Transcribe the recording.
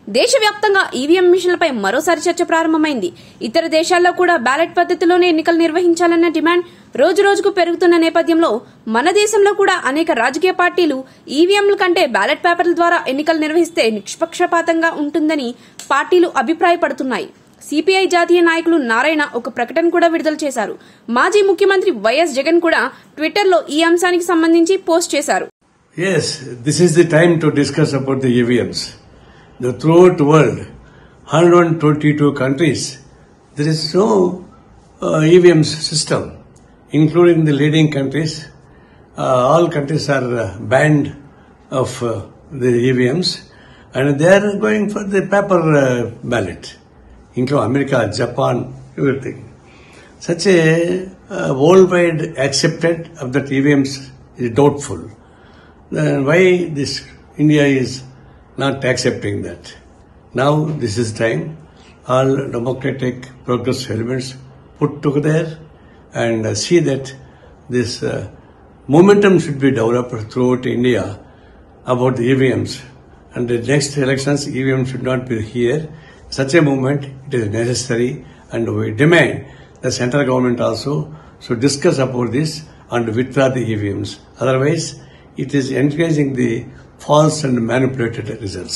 దేశవ్యాప్తంగా ఈవీఎం మిషన్లపై మరోసారి చర్చ ప్రారంభమైంది. ఇతర దేశాల్లో కూడా బ్యాలెట్ పద్ధతిలోనే ఎన్నికలు నిర్వహించాలన్న డిమాండ్ రోజురోజుకు పెరుగుతున్న నేపథ్యంలో మన దేశంలో కూడా అనేక రాజకీయ పార్టీలు ఈవీఎంల కంటే బ్యాలెట్ పేపర్ల ద్వారా ఎన్నికలు నిర్వహిస్తే నిష్పక్షపాతంగా ఉంటుందని పార్టీలు అభిప్రాయపడుతున్నాయి. సిపిఐ జాతీయ నాయకులు నారాయణ ఒక ప్రకటన కూడా విడుదల చేశారు. మాజీ ముఖ్యమంత్రి వైఎస్ జగన్ కూడా ట్విట్టర్లో ఈ అంశానికి సంబంధించి పోస్ట్ చేశారు. Yes, this is the time to discuss about the EVMs. Throughout the world, 122 countries, there is no EVM system, including the leading countries. All countries are banned of the EVMs, and they are going for the paper ballot, including America, Japan, everything. Such a worldwide accepted of that EVMs is doubtful. Then why this India is not accepting that? Now this is time. All democratic progressive elements put together and see that this momentum should be developed throughout India about the EVMs. And the next elections, EVM should not be here. Such a movement, it is necessary, and we demand the central government also should discuss about this and withdraw the EVMs. Otherwise, it is encouraging the false and manipulated results.